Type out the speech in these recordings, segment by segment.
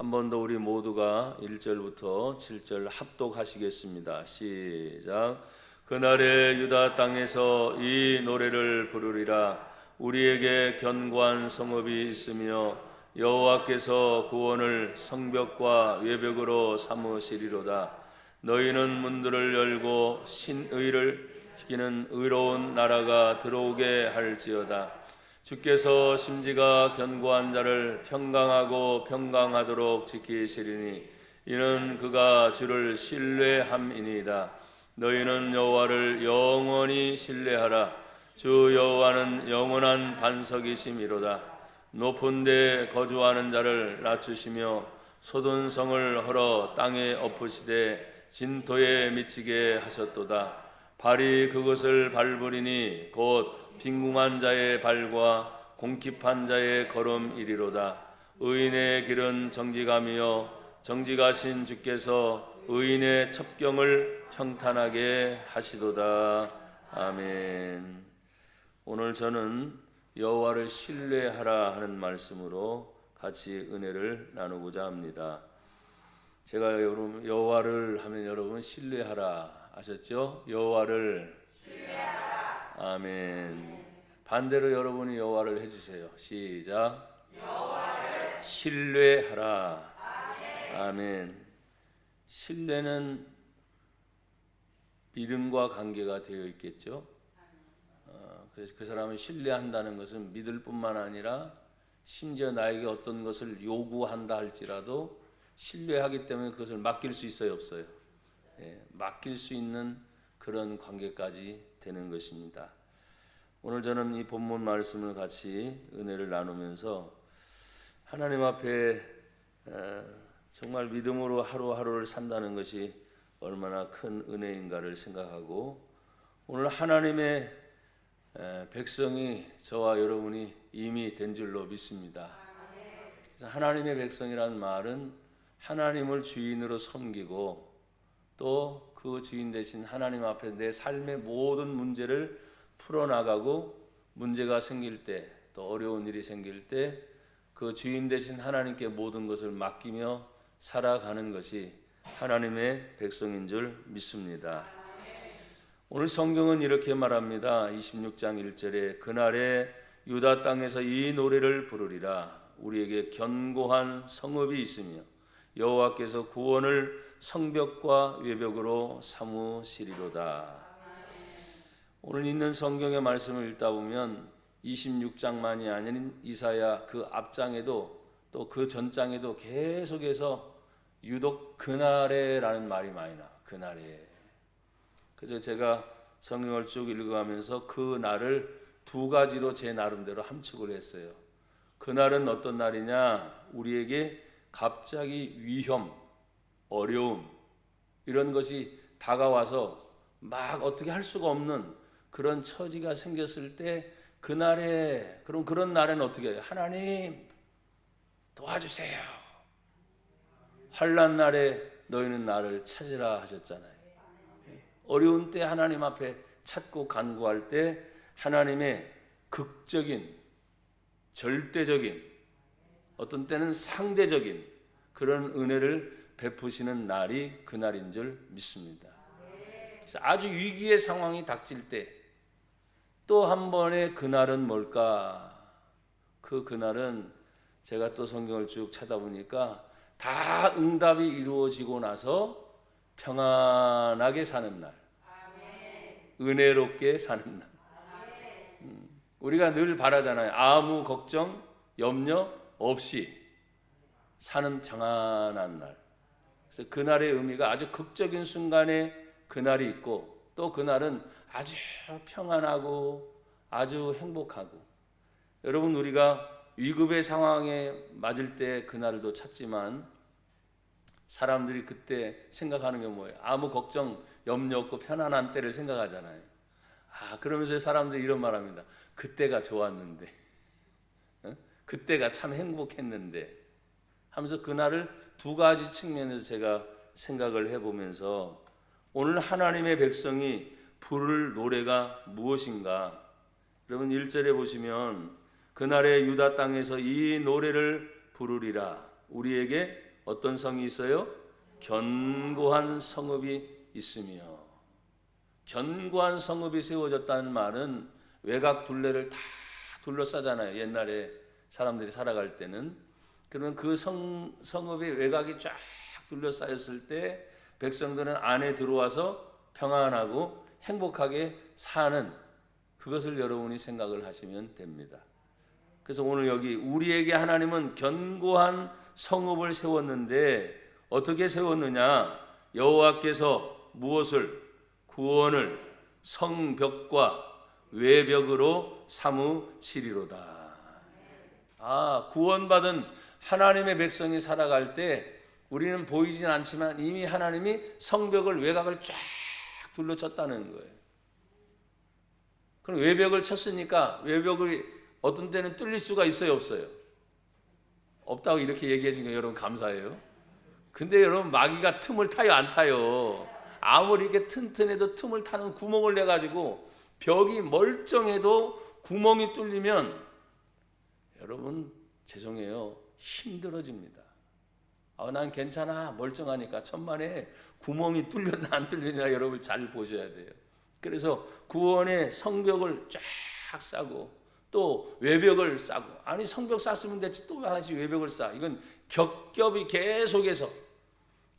한 번 더 우리 모두가 1절부터 7절 합독하시겠습니다. 시작. 그날의 유다 땅에서 이 노래를 부르리라. 우리에게 견고한 성읍이 있으며 여호와께서 구원을 성벽과 외벽으로 삼으시리로다. 너희는 문들을 열고 신의를 지키는 의로운 나라가 들어오게 할지어다. 주께서 심지가 견고한 자를 평강하고 평강하도록 지키시리니 이는 그가 주를 신뢰함이니이다. 너희는 여호와를 영원히 신뢰하라. 주 여호와는 영원한 반석이심이로다. 높은 데 거주하는 자를 낮추시며 솟은 성을 헐어 땅에 엎으시되 진토에 미치게 하셨도다. 발이 그것을 밟으리니 곧 빈궁한 자의 발과 공핍한 자의 걸음이리로다. 의인의 길은 정직함이요 정직하신 주께서 의인의 첩경을 평탄하게 하시도다. 아멘. 오늘 저는 여호와를 신뢰하라 하는 말씀으로 같이 은혜를 나누고자 합니다. 제가 여러분 여호와를 하면 여러분 신뢰하라 아셨죠? 여호와를 신뢰하라. 아멘. 반대로 여러분이 여호와를 해주세요. 시작. 여호와를 신뢰하라. 아멘. 아멘. 신뢰는 믿음과 관계가 되어 있겠죠. 그래서 그 사람을 신뢰한다는 것은 믿을 뿐만 아니라 심지어 나에게 어떤 것을 요구한다 할지라도 신뢰하기 때문에 그것을 맡길 수 있어요, 없어요? 맡길 수 있는 그런 관계까지 되는 것입니다. 오늘 저는 이 본문 말씀을 같이 은혜를 나누면서 하나님 앞에 정말 믿음으로 하루하루를 산다는 것이 얼마나 큰 은혜인가를 생각하고 오늘 하나님의 백성이 저와 여러분이 이미 된 줄로 믿습니다. 그래서 하나님의 백성이라는 말은 하나님을 주인으로 섬기고 또 그 주인 되신 하나님 앞에 내 삶의 모든 문제를 풀어나가고 문제가 생길 때 또 어려운 일이 생길 때 그 주인 되신 하나님께 모든 것을 맡기며 살아가는 것이 하나님의 백성인 줄 믿습니다. 오늘 성경은 이렇게 말합니다. 26장 1절에 그날에 유다 땅에서 이 노래를 부르리라. 우리에게 견고한 성읍이 있으며 여호와께서 구원을 성벽과 외벽으로 삼으시리로다. 오늘 있는 성경의 말씀을 읽다 보면 26장만이 아닌 이사야 그 앞장에도 또 그 전장에도 계속해서 유독 그날에라는 말이 많이 나와요. 그날에. 그래서 제가 성경을 쭉 읽어가면서 그 날을 두 가지로 제 나름대로 함축을 했어요. 그날은 어떤 날이냐? 우리에게 갑자기 위험, 어려움 이런 것이 다가와서 막 어떻게 할 수가 없는 그런 처지가 생겼을 때 그날에 그런 날에는 어떻게 해요? 하나님 도와주세요. 환난 날에 너희는 나를 찾으라 하셨잖아요. 어려운 때 하나님 앞에 찾고 간구할 때 하나님의 극적인, 절대적인, 어떤 때는 상대적인 그런 은혜를 베푸시는 날이 그날인 줄 믿습니다. 그래서 아주 위기의 상황이 닥칠 때 또 한 번의 그날은 뭘까? 그날은 제가 또 성경을 쭉 찾아보니까 다 응답이 이루어지고 나서 평안하게 사는 날, 은혜롭게 사는 날. 우리가 늘 바라잖아요. 아무 걱정, 염려 없이 사는 평안한 날. 그래서 그날의 의미가 아주 극적인 순간에 그날이 있고 또 그날은 아주 평안하고 아주 행복하고. 여러분 우리가 위급의 상황에 맞을 때 그날도 찾지만 사람들이 그때 생각하는 게 뭐예요? 아무 걱정, 염려 없고 편안한 때를 생각하잖아요. 그러면서 사람들이 이런 말합니다. 그때가 좋았는데, 그때가 참 행복했는데 하면서 그날을 두 가지 측면에서 제가 생각을 해보면서 오늘 하나님의 백성이 부를 노래가 무엇인가? 여러분 1절에 보시면 그날의 유다 땅에서 이 노래를 부르리라. 우리에게 어떤 성이 있어요? 견고한 성읍이 있으며. 견고한 성읍이 세워졌다는 말은 외곽 둘레를 다 둘러싸잖아요. 옛날에 사람들이 살아갈 때는. 그러면 그 성읍의 외곽이 쫙 둘러싸였을 때 백성들은 안에 들어와서 평안하고 행복하게 사는, 그것을 여러분이 생각을 하시면 됩니다. 그래서 오늘 여기 우리에게 하나님은 견고한 성읍을 세웠는데 어떻게 세웠느냐? 여호와께서 무엇을? 구원을 성벽과 외벽으로 삼으시리로다. 구원받은 하나님의 백성이 살아갈 때 우리는 보이진 않지만 이미 하나님이 성벽을, 외곽을 쫙 둘러쳤다는 거예요. 그럼 외벽을 쳤으니까 외벽이 어떤 때는 뚫릴 수가 있어요, 없어요? 없다고 이렇게 얘기해 주니까 여러분 감사해요. 근데 여러분 마귀가 틈을 타요, 안 타요? 아무리 이렇게 튼튼해도 틈을 타는 구멍을 내가지고 벽이 멀쩡해도 구멍이 뚫리면 여러분 죄송해요, 힘들어집니다. 난 괜찮아, 멀쩡하니까. 천만에 구멍이 뚫렸나 안 뚫렸나 여러분 잘 보셔야 돼요. 그래서 구원의 성벽을 쫙 싸고 또 외벽을 싸고, 아니 성벽 쌌으면 됐지 또 하나씩 외벽을 쌓아. 이건 겹겹이 계속해서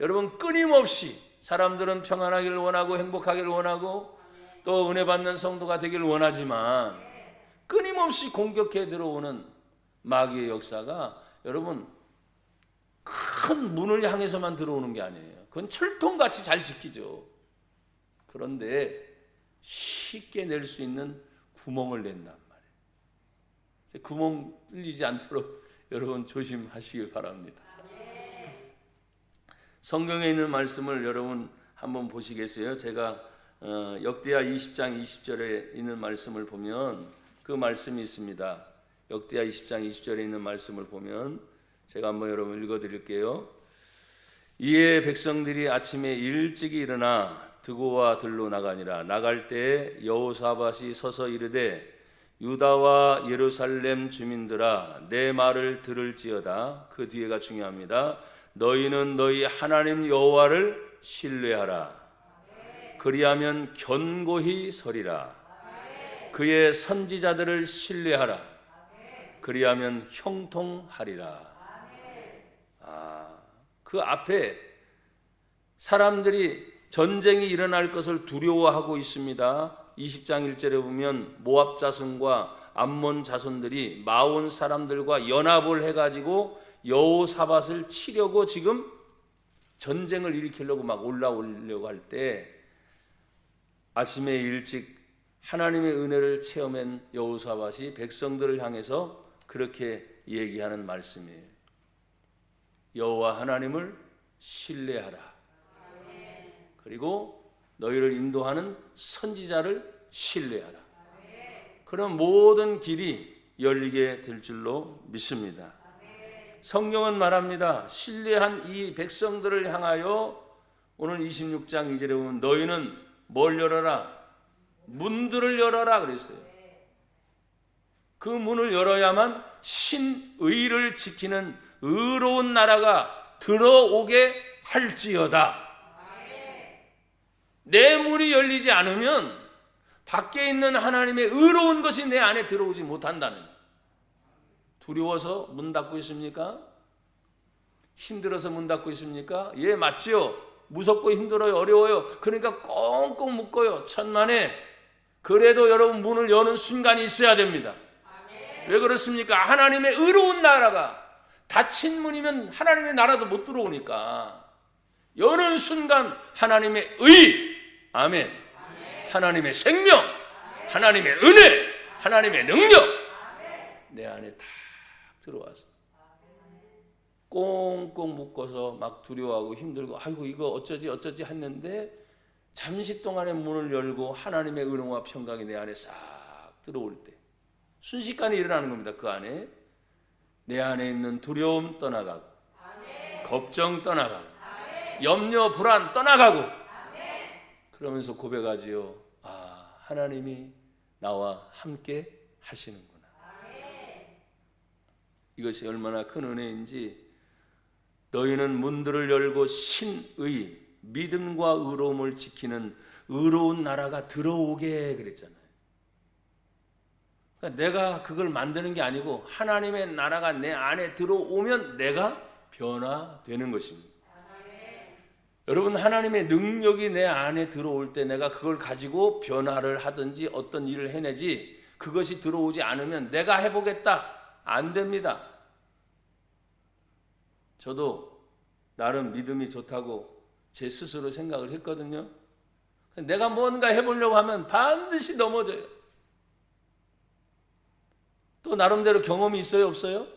여러분 끊임없이 사람들은 평안하기를 원하고 행복하기를 원하고 또 은혜 받는 성도가 되기를 원하지만 끊임없이 공격해 들어오는 마귀의 역사가 여러분 큰 문을 향해서만 들어오는 게 아니에요. 그건 철통같이 잘 지키죠. 그런데 쉽게 낼 수 있는 구멍을 낸단 말이에요. 구멍 뚫리지 않도록 여러분 조심하시길 바랍니다. 성경에 있는 말씀을 여러분 한번 보시겠어요? 제가 역대하 20장 20절에 있는 말씀을 보면 그 말씀이 있습니다. 역대하 20장 20절에 있는 말씀을 보면 제가 한번 여러분 읽어드릴게요. 이에 백성들이 아침에 일찍이 일어나 드고와 들로 나가니라. 나갈 때 여호사밧이 서서 이르되 유다와 예루살렘 주민들아 내 말을 들을지어다. 그 뒤에가 중요합니다. 너희는 너희 하나님 여호와를 신뢰하라. 그리하면 견고히 서리라. 그의 선지자들을 신뢰하라. 그리하면 형통하리라. 그 앞에 사람들이 전쟁이 일어날 것을 두려워하고 있습니다. 20장 1절에 보면 모압 자손과 암몬 자손들이 마온 사람들과 연합을 해가지고 여호사밧을 치려고 지금 전쟁을 일으키려고 막 올라오려고 할 때 아침에 일찍 하나님의 은혜를 체험한 여호사밧이 백성들을 향해서 그렇게 얘기하는 말씀이에요. 여호와 하나님을 신뢰하라. 그리고 너희를 인도하는 선지자를 신뢰하라. 그럼 모든 길이 열리게 될 줄로 믿습니다. 성경은 말합니다. 신뢰한 이 백성들을 향하여 오늘 26장 2절에 보면 너희는 뭘 열어라? 문들을 열어라 그랬어요. 그 문을 열어야만 신의를 지키는 의로운 나라가 들어오게 할지어다. 내 문이 열리지 않으면 밖에 있는 하나님의 의로운 것이 내 안에 들어오지 못한다는. 두려워서 문 닫고 있습니까? 힘들어서 문 닫고 있습니까? 예, 맞지요. 무섭고 힘들어요, 어려워요. 그러니까 꽁꽁 묶어요. 천만에. 그래도 여러분 문을 여는 순간이 있어야 됩니다. 왜 그렇습니까? 하나님의 의로운 나라가 닫힌 문이면 하나님의 나라도 못 들어오니까 여는 순간 하나님의 의, 아멘, 하나님의 생명, 하나님의 은혜, 하나님의 능력 내 안에 다 들어와서 꽁꽁 묶어서 막 두려워하고 힘들고 아이고 이거 어쩌지 했는데 잠시 동안에 문을 열고 하나님의 은혜와 평강이 내 안에 싹 들어올 때 순식간에 일어나는 겁니다. 그 안에 내 안에 있는 두려움 떠나가고 걱정 떠나가고 염려 불안 떠나가고 그러면서 고백하지요. 하나님이 나와 함께 하시는구나. 이것이 얼마나 큰 은혜인지 너희는 문들을 열고 신의 믿음과 의로움을 지키는 의로운 나라가 들어오게 그랬잖아요. 그러니까 내가 그걸 만드는 게 아니고 하나님의 나라가 내 안에 들어오면 내가 변화되는 것입니다. 여러분, 하나님의 능력이 내 안에 들어올 때 내가 그걸 가지고 변화를 하든지 어떤 일을 해내지, 그것이 들어오지 않으면 내가 해보겠다, 안 됩니다. 저도 나름 믿음이 좋다고 제 스스로 생각을 했거든요. 내가 뭔가 해보려고 하면 반드시 넘어져요. 또 나름대로 경험이 있어요, 없어요?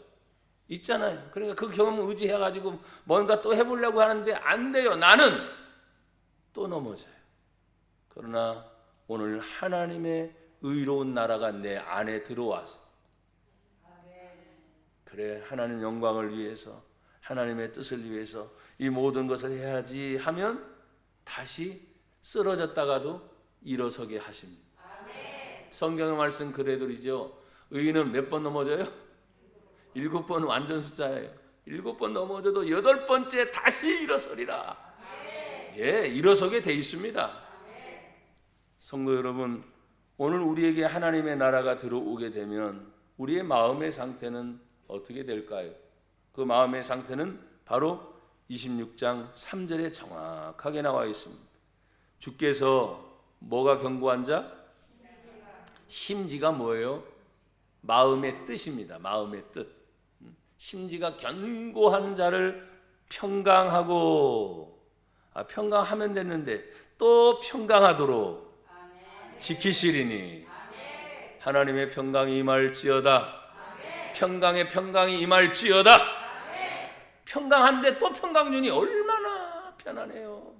있잖아요. 그러니까 그 경험을 의지해가지고 뭔가 또 해보려고 하는데 안 돼요. 나는 또 넘어져요. 그러나 오늘 하나님의 의로운 나라가 내 안에 들어와서, 그래, 하나님 영광을 위해서, 하나님의 뜻을 위해서 이 모든 것을 해야지 하면 다시 쓰러졌다가도 일어서게 하십니다. 성경의 말씀 그대로이죠. 의인은 몇 번 넘어져요? 7번 완전 숫자예요. 7번 넘어져도 8번째 다시 일어서리라. 예, 일어서게 돼 있습니다. 성도 여러분, 오늘 우리에게 하나님의 나라가 들어오게 되면 우리의 마음의 상태는 어떻게 될까요? 그 마음의 상태는 바로 26장 3절에 정확하게 나와 있습니다. 주께서 뭐가 견고한 자? 심지가 뭐예요? 마음의 뜻입니다. 마음의 뜻. 심지가 견고한 자를 평강하고, 평강하면 됐는데 또 평강하도록 지키시리니 하나님의 평강이 임할지어다. 평강의 평강이 임할지어다. 평강한데 또 평강 주니 얼마나 편안해요.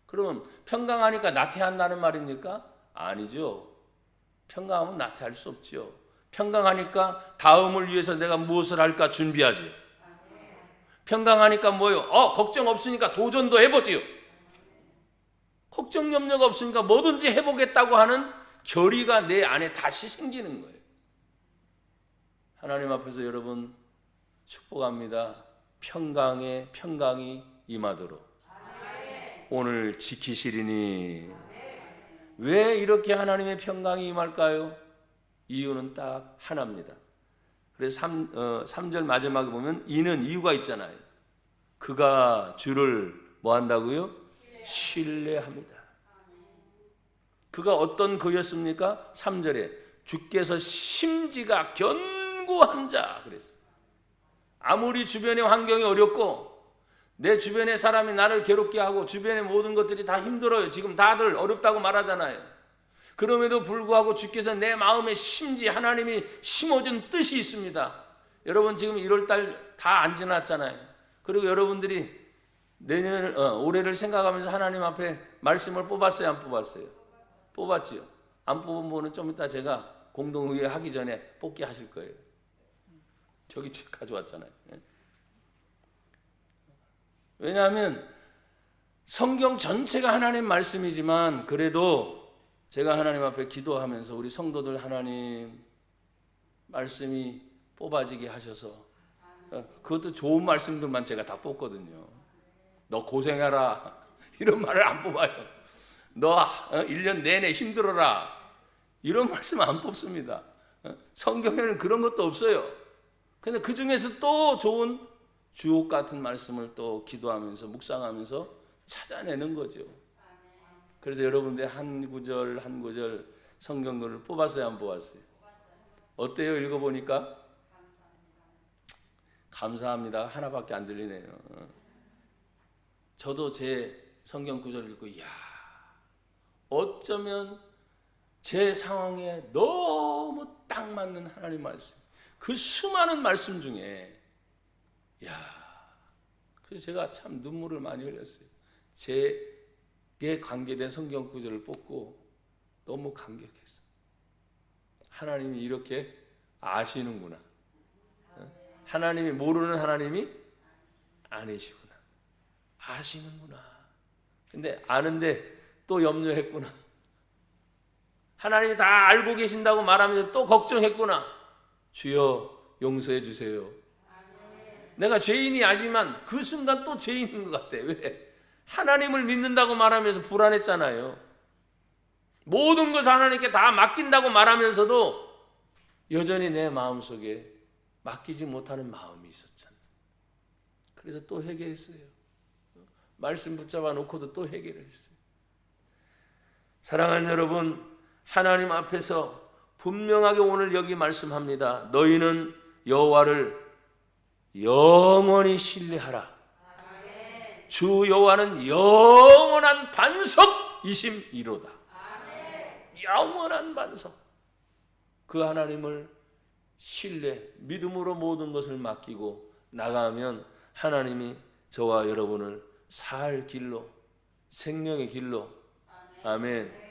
그러면 평강하니까 나태한다는 말입니까? 아니죠. 평강하면 나태할 수 없죠. 평강하니까 다음을 위해서 내가 무엇을 할까 준비하지. 평강하니까 뭐요? 걱정 없으니까 도전도 해보지요. 걱정 염려가 없으니까 뭐든지 해보겠다고 하는 결의가 내 안에 다시 생기는 거예요. 하나님 앞에서 여러분 축복합니다. 평강이 임하도록 오늘 지키시리니. 왜 이렇게 하나님의 평강이 임할까요? 이유는 딱 하나입니다. 그래서 3절 마지막에 보면 이는 이유가 있잖아요. 그가 주를 뭐 한다고요? 신뢰합니다. 그가 어떤 그였습니까? 3절에 주께서 심지가 견고한 자 그랬어요. 아무리 주변의 환경이 어렵고 내 주변의 사람이 나를 괴롭게 하고 주변의 모든 것들이 다 힘들어요. 지금 다들 어렵다고 말하잖아요. 그럼에도 불구하고 주께서 내 마음에 심지 하나님이 심어준 뜻이 있습니다. 여러분 지금 1월달 다 안 지났잖아요. 그리고 여러분들이 올해를 생각하면서 하나님 앞에 말씀을 뽑았어요, 안 뽑았어요? 뽑았지요. 안 뽑은 분은 좀 이따 제가 공동의회 하기 전에 뽑게 하실 거예요. 저기 가져왔잖아요. 왜냐하면 성경 전체가 하나님 말씀이지만 그래도 제가 하나님 앞에 기도하면서 우리 성도들 하나님 말씀이 뽑아지게 하셔서 그것도 좋은 말씀들만 제가 다 뽑거든요. 너 고생해라 이런 말을 안 뽑아요. 너 1년 내내 힘들어라 이런 말씀 안 뽑습니다. 성경에는 그런 것도 없어요. 근데 그 중에서 또 좋은 주옥 같은 말씀을 또 기도하면서 묵상하면서 찾아내는 거죠. 그래서 여러분들 한 구절 한 구절 성경글을 뽑았어요, 안 뽑았어요? 어때요? 읽어보니까? 감사합니다. 하나밖에 안 들리네요. 저도 제 성경 구절 읽고 이야, 어쩌면 제 상황에 너무 딱 맞는 하나님 말씀, 그 수많은 말씀 중에 그래서 제가 참 눈물을 많이 흘렸어요. 제게 관계된 성경 구절을 뽑고 너무 감격했어요. 하나님이 이렇게 아시는구나. 하나님이 모르는 하나님이 아니시구나. 아시는구나. 근데 아는데 또 염려했구나. 하나님이 다 알고 계신다고 말하면서 또 걱정했구나. 주여 용서해 주세요. 내가 죄인이 아니지만 그 순간 또 죄인인 것 같아. 왜? 하나님을 믿는다고 말하면서 불안했잖아요. 모든 것을 하나님께 다 맡긴다고 말하면서도 여전히 내 마음속에 맡기지 못하는 마음이 있었잖아요. 그래서 또 회개했어요. 말씀 붙잡아 놓고도 또 회개를 했어요. 사랑하는 여러분, 하나님 앞에서 분명하게 오늘 여기 말씀합니다. 너희는 여호와를 영원히 신뢰하라. 주 여호와는 영원한 반석이심이로다. 영원한 반석. 그 하나님을 신뢰, 믿음으로 모든 것을 맡기고 나가면 하나님이 저와 여러분을 살 길로, 생명의 길로, 아멘.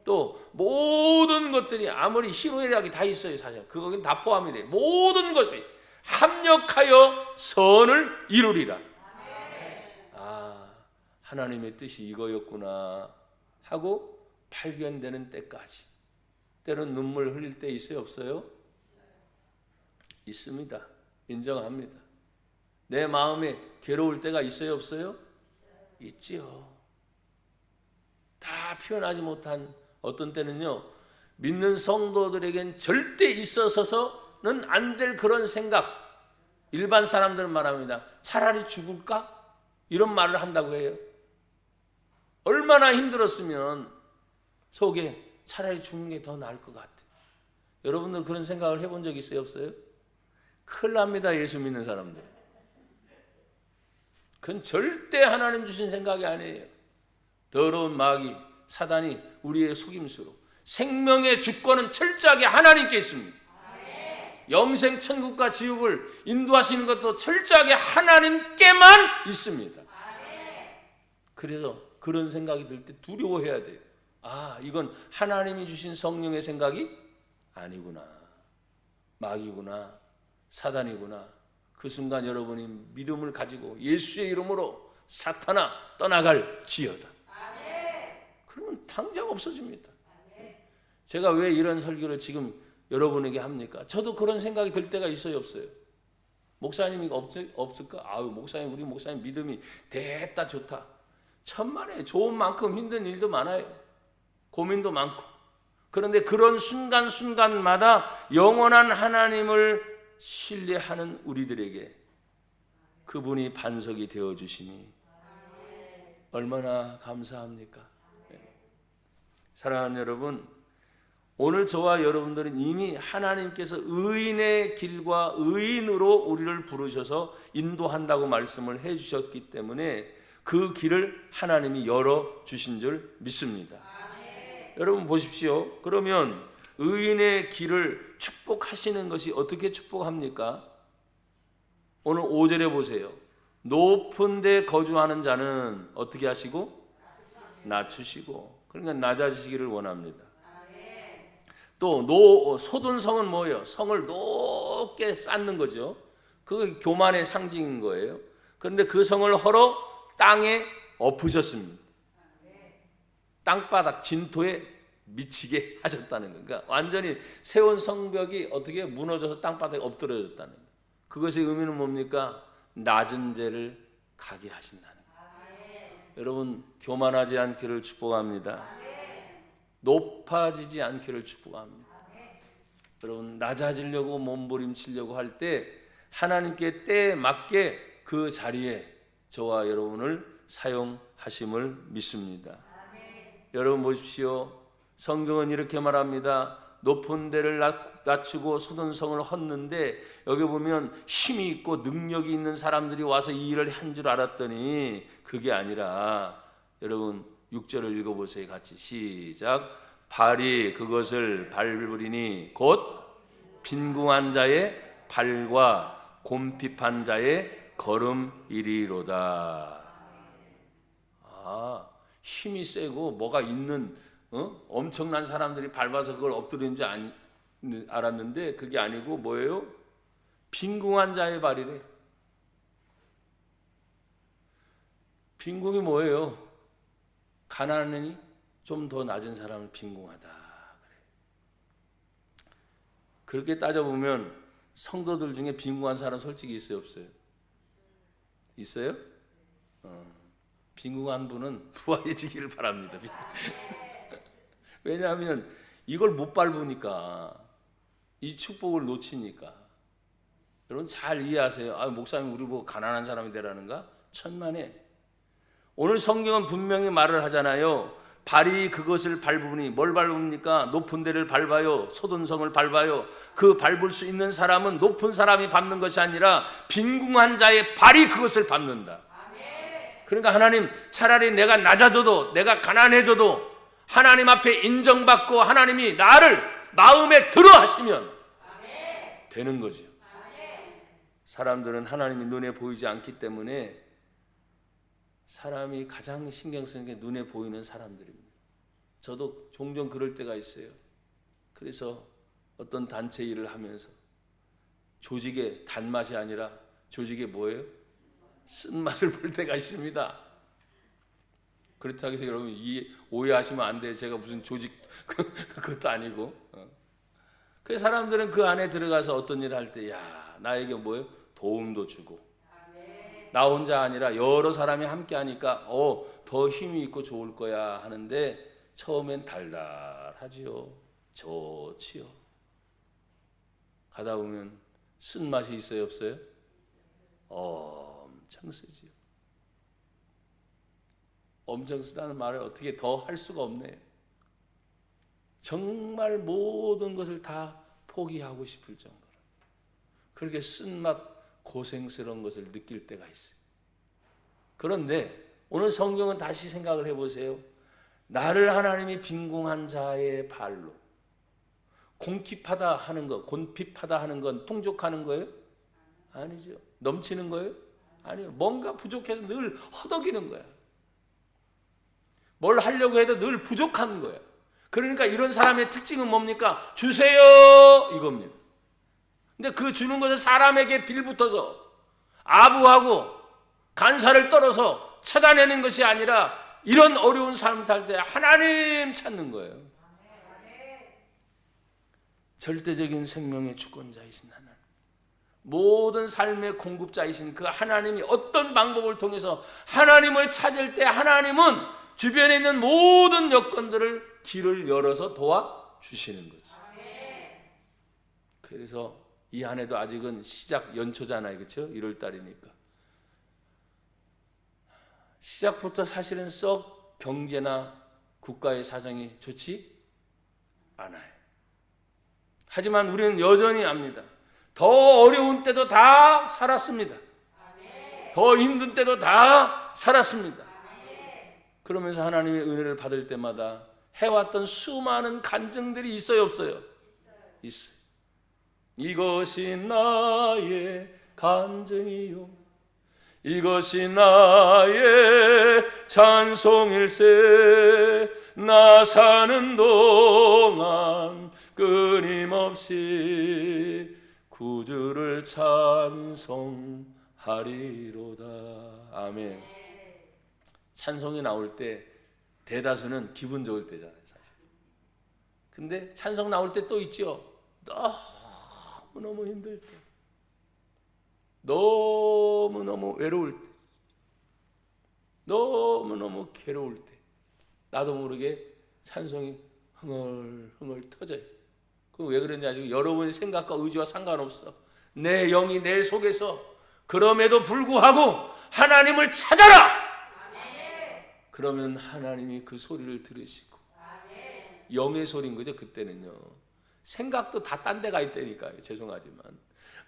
또 모든 것들이 아무리 희노애락이 다 있어요. 사실 그거긴 다 포함이 돼요. 모든 것이 합력하여 선을 이루리라. 아, 하나님의 뜻이 이거였구나 하고 발견되는 때까지. 때론 눈물 흘릴 때 있어요, 없어요? 있습니다. 인정합니다. 내 마음에 괴로울 때가 있어요, 없어요? 있지요. 다 표현하지 못한, 어떤 때는요, 믿는 성도들에겐 절대 있어서는 안 될 그런 생각, 일반 사람들은 말합니다. 차라리 죽을까? 이런 말을 한다고 해요. 얼마나 힘들었으면 속에 차라리 죽는 게 더 나을 것 같아. 여러분들 그런 생각을 해본 적 있어요, 없어요? 큰일 납니다, 예수 믿는 사람들. 그건 절대 하나님 주신 생각이 아니에요. 더러운 마귀, 사단이 우리의 속임수로. 생명의 주권은 철저하게 하나님께 있습니다. 영생 천국과 지옥을 인도하시는 것도 철저하게 하나님께만 있습니다. 그래서 그런 생각이 들 때 두려워해야 돼요. 아, 이건 하나님이 주신 성령의 생각이 아니구나. 마귀구나. 사단이구나. 그 순간 여러분이 믿음을 가지고 예수의 이름으로 사탄아 떠나갈 지어다. 그러면 당장 없어집니다. 제가 왜 이런 설교를 지금 여러분에게 합니까? 저도 그런 생각이 들 때가 있어요, 없어요? 목사님이 없을까? 아유, 목사님, 우리 목사님 믿음이 됐다, 좋다. 천만에 좋은 만큼 힘든 일도 많아요. 고민도 많고. 그런데 그런 순간순간마다 영원한 하나님을 신뢰하는 우리들에게 그분이 반석이 되어주시니 얼마나 감사합니까? 사랑하는 여러분, 오늘 저와 여러분들은 이미 하나님께서 의인의 길과 의인으로 우리를 부르셔서 인도한다고 말씀을 해주셨기 때문에 그 길을 하나님이 열어주신 줄 믿습니다. 여러분 보십시오. 그러면 의인의 길을 축복하시는 것이 어떻게 축복합니까? 오늘 5절에 보세요. 높은 데 거주하는 자는 어떻게 하시고? 낮추시고. 그러니까 낮아지시기를 원합니다. 또 솟은 성은 뭐예요? 성을 높게 쌓는 거죠. 그게 교만의 상징인 거예요. 그런데 그 성을 헐어 땅에 엎으셨습니다. 땅바닥 진토에 미치게 하셨다는 거예요. 그러니까 완전히 세운 성벽이 어떻게 무너져서 땅바닥에 엎드려졌다는 거예요. 그것의 의미는 뭡니까? 낮은 데를 가게 하신다는 거예요. 여러분 교만하지 않기를 축복합니다. 높아지지 않기를 축복합니다. 여러분 낮아지려고 몸부림치려고 할 때 하나님께 때에 맞게 그 자리에 저와 여러분을 사용하심을 믿습니다. 여러분 보십시오. 성경은 이렇게 말합니다. 높은 데를 낮추고 솟은 성을 헛는데 여기 보면 힘이 있고 능력이 있는 사람들이 와서 이 일을 한 줄 알았더니 그게 아니라 여러분 6절을 읽어보세요. 같이 시작. 발이 그것을 밟으리니 곧 빈궁한 자의 발과 곰핍한 자의 걸음이리로다. 아, 힘이 세고 뭐가 있는 엄청난 사람들이 밟아서 그걸 엎드리는 줄 알았는데 그게 아니고 뭐예요? 빈궁한 자의 발이래. 빈궁이 뭐예요? 가난하니 좀 더 낮은 사람을 빈궁하다. 그렇게 따져보면 성도들 중에 빈궁한 사람 솔직히 있어요, 없어요? 있어요? 빈궁한 분은 부활해지기를 바랍니다. 왜냐하면 이걸 못 밟으니까, 이 축복을 놓치니까. 여러분 잘 이해하세요. 목사님 우리 보고 가난한 사람이 되라는가? 천만에. 오늘 성경은 분명히 말을 하잖아요. 발이 그것을 밟으니, 뭘 밟습니까? 높은 데를 밟아요. 소돈성을 밟아요. 그 밟을 수 있는 사람은 높은 사람이 밟는 것이 아니라 빈궁한 자의 발이 그것을 밟는다. 그러니까 하나님, 차라리 내가 낮아져도, 내가 가난해져도 하나님 앞에 인정받고 하나님이 나를 마음에 들어 하시면 되는 거죠. 사람들은 하나님이 눈에 보이지 않기 때문에 사람이 가장 신경 쓰는 게 눈에 보이는 사람들입니다. 저도 종종 그럴 때가 있어요. 그래서 어떤 단체 일을 하면서 조직의 단맛이 아니라 조직의 뭐예요? 쓴맛을 볼 때가 있습니다. 그렇다고 해서 여러분 오해하시면 안 돼요. 제가 무슨 조직 그것도 아니고. 그래서 사람들은 그 안에 들어가서 어떤 일을 할 때, 야, 나에게 뭐예요? 도움도 주고, 나 혼자 아니라 여러 사람이 함께 하니까 더 힘이 있고 좋을 거야 하는데, 처음엔 달달하지요. 좋지요. 가다 보면 쓴맛이 있어요, 없어요? 엄청 쓰지요. 엄청 쓰다는 말을 어떻게 더 할 수가 없네요. 정말 모든 것을 다 포기하고 싶을 정도로 그렇게 쓴맛 고생스러운 것을 느낄 때가 있어요. 그런데 오늘 성경은 다시 생각을 해보세요. 나를 하나님이 빈궁한 자의 발로, 공핍하다 하는 것, 곤핍하다 하는 건 풍족하는 거예요? 아니죠. 넘치는 거예요? 아니요. 뭔가 부족해서 늘 허덕이는 거야. 뭘 하려고 해도 늘 부족한 거야. 그러니까 이런 사람의 특징은 뭡니까? 주세요 이겁니다. 근데 그 주는 것을 사람에게 빌붙어서 아부하고 간사를 떨어서 찾아내는 것이 아니라 이런 어려운 삶을 살 때 하나님 찾는 거예요. 절대적인 생명의 주권자이신 하나님, 모든 삶의 공급자이신 그 하나님이 어떤 방법을 통해서 하나님을 찾을 때 하나님은 주변에 있는 모든 여건들을 길을 열어서 도와주시는 거죠. 그래서 이 한 해도 아직은 시작 연초잖아요. 그렇죠? 1월 달이니까. 시작부터 사실은 썩 경제나 국가의 사정이 좋지 않아요. 하지만 우리는 여전히 압니다. 더 어려운 때도 다 살았습니다. 더 힘든 때도 다 살았습니다. 그러면서 하나님의 은혜를 받을 때마다 해왔던 수많은 간증들이 있어요, 없어요? 있어요. 이것이 나의 간증이요, 이것이 나의 찬송일세. 나 사는 동안 끊임없이 구주를 찬송하리로다. 아멘. 찬송이 나올 때 대다수는 기분 좋을 때잖아요, 사실. 근데 찬송 나올 때 또 있죠. 너무너무 힘들 때, 너무너무 외로울 때, 너무너무 괴로울 때 나도 모르게 찬송이 흥얼흥얼 터져요. 그 왜 그런지 아시고, 여러분의 생각과 의지와 상관없어. 내 영이 내 속에서 그럼에도 불구하고 하나님을 찾아라! 그러면 하나님이 그 소리를 들으시고, 영의 소리인 거죠. 그때는요. 생각도 다 딴 데가 있다니까요. 죄송하지만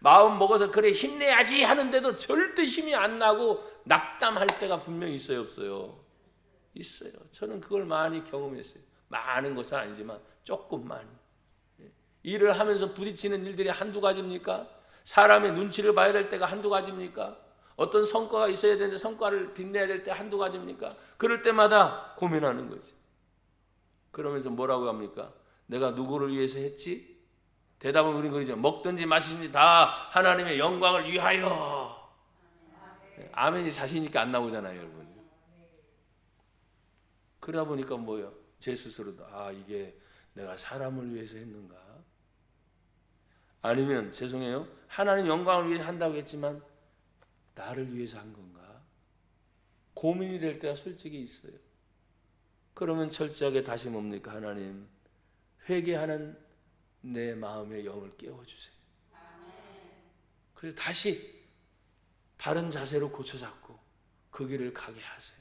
마음 먹어서 그래 힘내야지 하는데도 절대 힘이 안 나고 낙담할 때가 분명히 있어요, 없어요? 있어요. 저는 그걸 많이 경험했어요. 많은 것은 아니지만 조금 많이. 일을 하면서 부딪히는 일들이 한두 가지입니까? 사람의 눈치를 봐야 될 때가 한두 가지입니까? 어떤 성과가 있어야 되는데 성과를 빛내야 될 때 한두 가지입니까? 그럴 때마다 고민하는 거지. 그러면서 뭐라고 합니까? 내가 누구를 위해서 했지? 대답은 우린 그러죠. 먹든지 마시든지 다 하나님의 영광을 위하여. 아멘이 자신 있게 안 나오잖아요, 여러분. 그러다 보니까 뭐예요? 제 스스로도 이게 내가 사람을 위해서 했는가? 아니면 죄송해요, 하나님 영광을 위해서 한다고 했지만 나를 위해서 한 건가? 고민이 될 때가 솔직히 있어요. 그러면 철저하게 다시 뭡니까? 하나님, 회개하는 내 마음의 영을 깨워주세요. 그래서 다시 바른 자세로 고쳐잡고 그 길을 가게 하세요.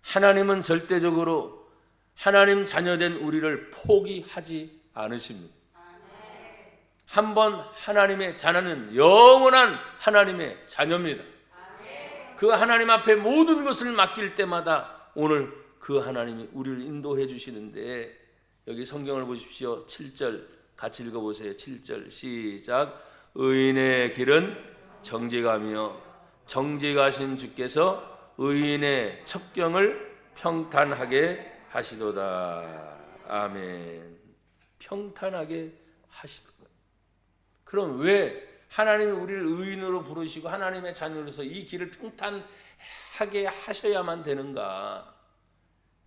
하나님은 절대적으로 하나님 자녀된 우리를 포기하지 않으십니다. 한번 하나님의 자녀는 영원한 하나님의 자녀입니다. 그 하나님 앞에 모든 것을 맡길 때마다 오늘 그 하나님이 우리를 인도해 주시는데, 여기 성경을 보십시오. 7절 같이 읽어보세요. 7절 시작. 의인의 길은 정직하며 정직하신 주께서 의인의 첩경을 평탄하게 하시도다. 아멘. 평탄하게 하시도다. 그럼 왜 하나님이 우리를 의인으로 부르시고 하나님의 자녀로서 이 길을 평탄하게 하셔야만 되는가?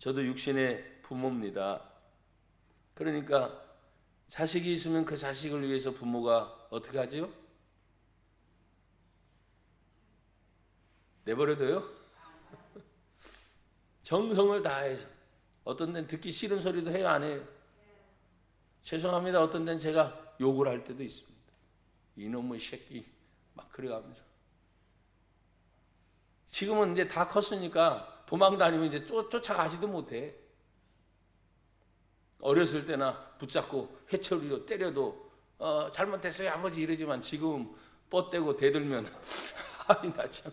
저도 육신의 부모입니다. 그러니까 자식이 있으면 그 자식을 위해서 부모가 어떻게 하지요? 내버려둬요? 정성을 다해서. 어떤 데는 듣기 싫은 소리도 해요, 안 해요? 죄송합니다. 어떤 데는 제가 욕을 할 때도 있습니다. 이놈의 새끼 막 그래가면서. 지금은 이제 다 컸으니까 도망 다니면 이제 쫓아가지도 못해. 어렸을 때나 붙잡고 회초리로 때려도 잘못했어요 아버지 이러지만, 지금 뻗대고 대들면 아이 나 참.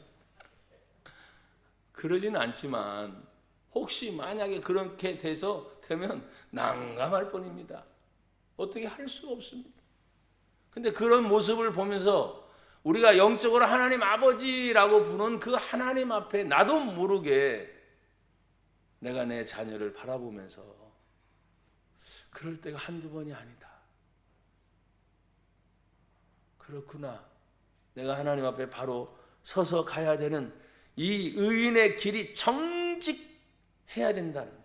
그러지는 않지만 혹시 만약에 그렇게 되면 난감할 뿐입니다. 어떻게 할 수가 없습니다. 근데 그런 모습을 보면서 우리가 영적으로 하나님 아버지라고 부르는 그 하나님 앞에 나도 모르게 내가 내 자녀를 바라보면서 그럴 때가 한두 번이 아니다. 그렇구나. 내가 하나님 앞에 바로 서서 가야 되는 이 의인의 길이 정직해야 된다는 거예요.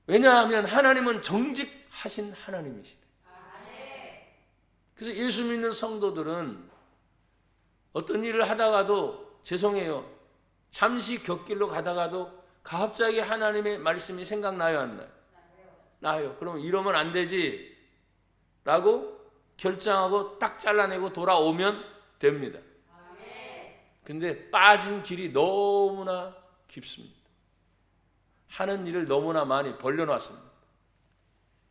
왜냐하면 하나님은 정직하신 하나님이시다. 그래서 예수 믿는 성도들은 어떤 일을 하다가도, 죄송해요, 잠시 곁길로 가다가도 갑자기 하나님의 말씀이 생각나요, 안 나요? 나요. 그러면 이러면 안 되지 라고 결정하고 딱 잘라내고 돌아오면 됩니다. 근데 빠진 길이 너무나 깊습니다. 하는 일을 너무나 많이 벌려놨습니다.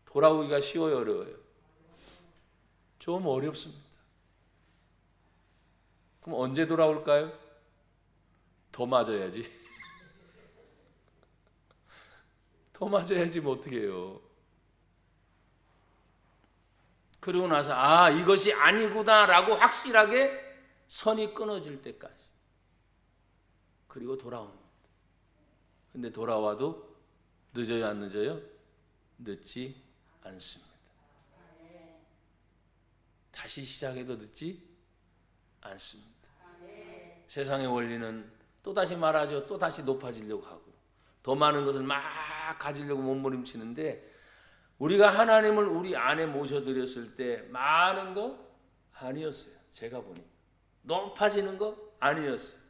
돌아오기가 쉬워요, 어려워요? 좀 어렵습니다. 그럼 언제 돌아올까요? 더 맞아야지. 더 맞아야지 뭐 어떻게 해요. 그러고 나서 이것이 아니구나 라고 확실하게 선이 끊어질 때까지. 그리고 돌아옵니다. 근데 돌아와도 늦어요, 안 늦어요? 늦지 않습니다. 다시 시작해도 늦지 않습니다. 세상의 원리는 또다시 말하죠. 또다시 높아지려고 하고 더 많은 것을 막 가지려고 몸부림치는데, 우리가 하나님을 우리 안에 모셔드렸을 때 많은 거 아니었어요. 제가 보니 높아지는 거 아니었어요.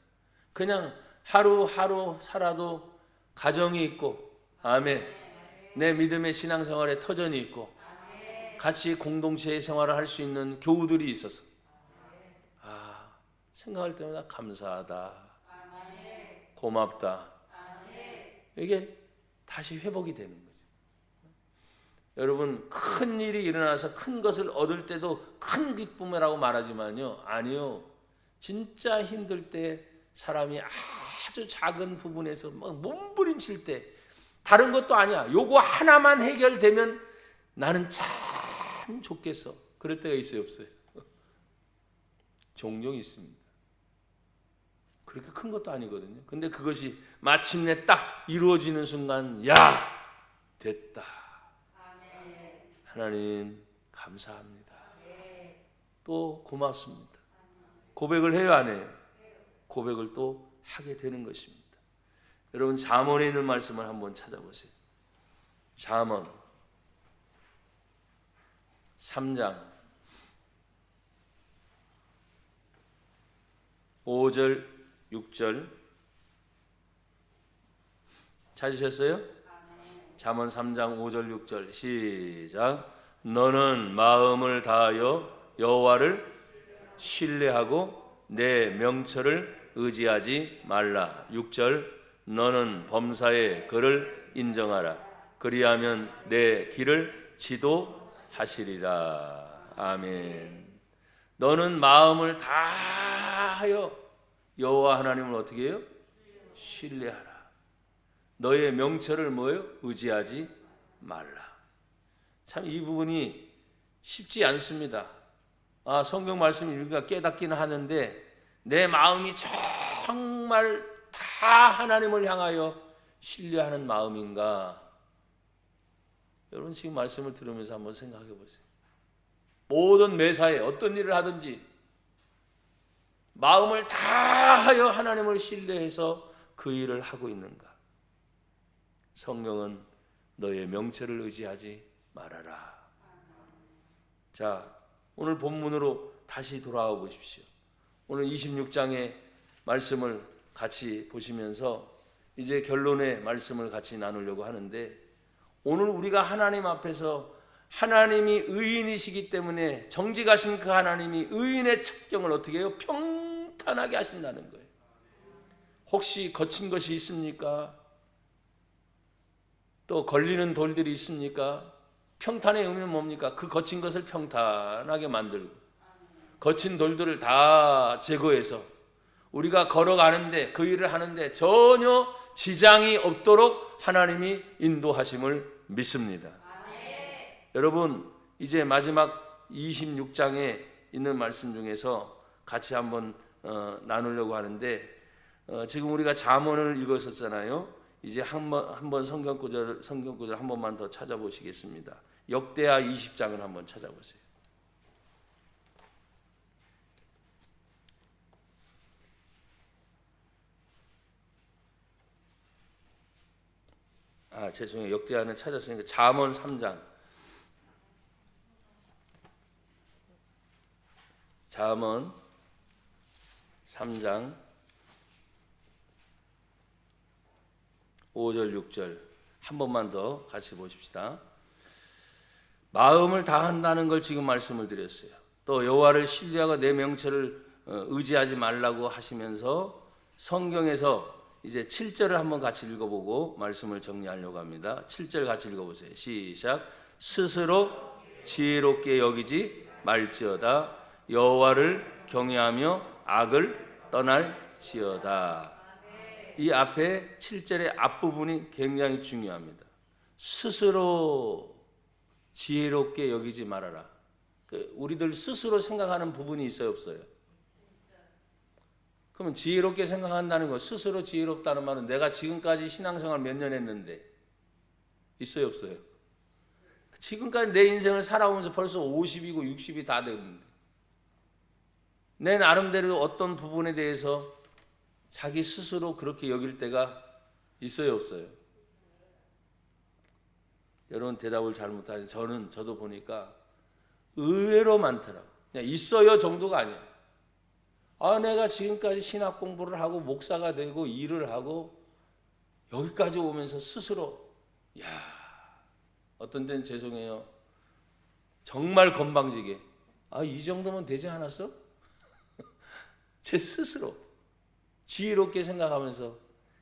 그냥 하루하루 살아도 가정이 있고, 아멘, 내 믿음의 신앙생활에 터전이 있고, 같이 공동체의 생활을 할 수 있는 교우들이 있어서 생각할 때마다 감사하다, 고맙다, 이게 다시 회복이 되는 거죠. 여러분, 큰 일이 일어나서 큰 것을 얻을 때도 큰 기쁨이라고 말하지만요, 아니요. 진짜 힘들 때 사람이 아주 작은 부분에서 막 몸부림칠 때, 다른 것도 아니야, 요거 하나만 해결되면 나는 참 좋겠어, 그럴 때가 있어요, 없어요? 종종 있습니다. 그렇게 큰 것도 아니거든요. 근데 그것이 마침내 딱 이루어지는 순간, 야, 됐다. 하나님 감사합니다. 또 고맙습니다. 고백을 해요, 안 해요? 고백을 또 하게 되는 것입니다. 여러분, 잠언에 있는 말씀을 한번 찾아보세요. 잠언 3장 5절, 6절 찾으셨어요? 잠언 3장 5절, 6절 시작. 너는 마음을 다하여 여호와를 신뢰하고 내 명철을 의지하지 말라. 6절 너는 범사에 그를 인정하라. 그리하면 내 길을 지도하시리라. 아멘. 너는 마음을 다하여 여호와 하나님을 어떻게 해요? 신뢰하라. 너의 명철을 뭐예요? 의지하지 말라. 참 이 부분이 쉽지 않습니다. 성경 말씀 읽으니까 깨닫기는 하는데 내 마음이 정말 다 하나님을 향하여 신뢰하는 마음인가? 여러분 지금 말씀을 들으면서 한번 생각해 보세요. 모든 매사에 어떤 일을 하든지 마음을 다하여 하나님을 신뢰해서 그 일을 하고 있는가? 성경은 너의 명철을 의지하지 말아라. 자, 오늘 본문으로 다시 돌아와 보십시오. 오늘 26장의 말씀을 같이 보시면서 이제 결론의 말씀을 같이 나누려고 하는데, 오늘 우리가 하나님 앞에서 하나님이 의인이시기 때문에 정직하신 그 하나님이 의인의 첩경을 어떻게 해요? 평탄하게 하신다는 거예요. 혹시 거친 것이 있습니까? 또 걸리는 돌들이 있습니까? 평탄의 의미는 뭡니까? 그 거친 것을 평탄하게 만들고 거친 돌들을 다 제거해서 우리가 걸어가는데 그 일을 하는데 전혀 지장이 없도록 하나님이 인도하심을 믿습니다. 여러분 이제 마지막 26장에 있는 말씀 중에서 같이 한번 나누려고 하는데, 지금 우리가 잠언을 읽었었잖아요. 이제 한번 성경 구절 한 번만 더 찾아보시겠습니다. 역대하 20장을 한번 찾아보세요. 죄송해요. 역대하는 찾았으니까 잠언 3장. 잠언 3장 5절 6절 한 번만 더 같이 보십시다. 마음을 다한다는 걸 지금 말씀을 드렸어요. 또 여호와를 신뢰하고 내 명철을 의지하지 말라고 하시면서 성경에서 이제 7절을 한번 같이 읽어보고 말씀을 정리하려고 합니다. 7절 같이 읽어보세요. 시작. 스스로 지혜롭게 여기지 말지어다. 여호와를 경외하며 악을 떠날지어다. 이 앞에 7절의 앞부분이 굉장히 중요합니다. 스스로 지혜롭게 여기지 말아라. 우리들 스스로 생각하는 부분이 있어요, 없어요? 그러면 지혜롭게 생각한다는 거, 스스로 지혜롭다는 말은 내가 지금까지 신앙생활 몇 년 했는데 있어요, 없어요? 지금까지 내 인생을 살아오면서 벌써 50이고 60이 다 됐는데 내 나름대로 어떤 부분에 대해서 자기 스스로 그렇게 여길 때가 있어요, 없어요? 여러분 대답을 잘 못하니 저도 보니까 의외로 많더라고요. 그냥 있어요 정도가 아니야. 내가 지금까지 신학 공부를 하고 목사가 되고 일을 하고 여기까지 오면서 스스로 어떤 데는 죄송해요. 정말 건방지게 이 정도면 되지 않았어? 제 스스로 지혜롭게 생각하면서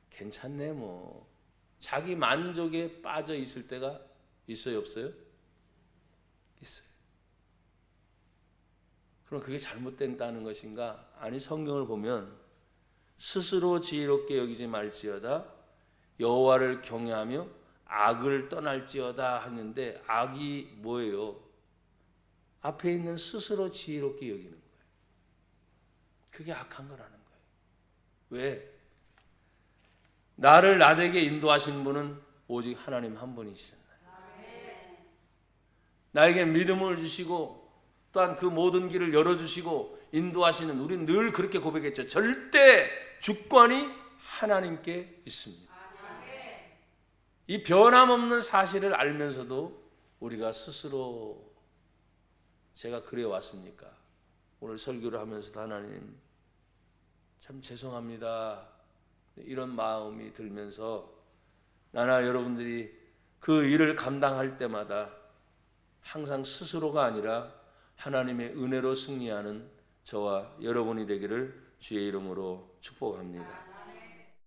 괜찮네 뭐 자기 만족에 빠져 있을 때가 있어요, 없어요? 있어요. 그럼 그게 잘못된다는 것인가? 아니, 성경을 보면 스스로 지혜롭게 여기지 말지어다 여호와를 경외하며 악을 떠날지어다 하는데, 악이 뭐예요? 앞에 있는 스스로 지혜롭게 여기는 거예요. 그게 악한 거라는 거예요. 왜? 나를 나되게 인도하신 분은 오직 하나님 한 분이시잖아요. 나에게 믿음을 주시고 또한 그 모든 길을 열어주시고 인도하시는, 우리는 늘 그렇게 고백했죠. 절대 주권이 하나님께 있습니다. 이 변함없는 사실을 알면서도 우리가 스스로 제가 그래 왔으니까 오늘 설교를 하면서도 하나님 참 죄송합니다. 이런 마음이 들면서 나나 여러분들이 그 일을 감당할 때마다 항상 스스로가 아니라 하나님의 은혜로 승리하는 저와 여러분이 되기를 주의 이름으로 축복합니다.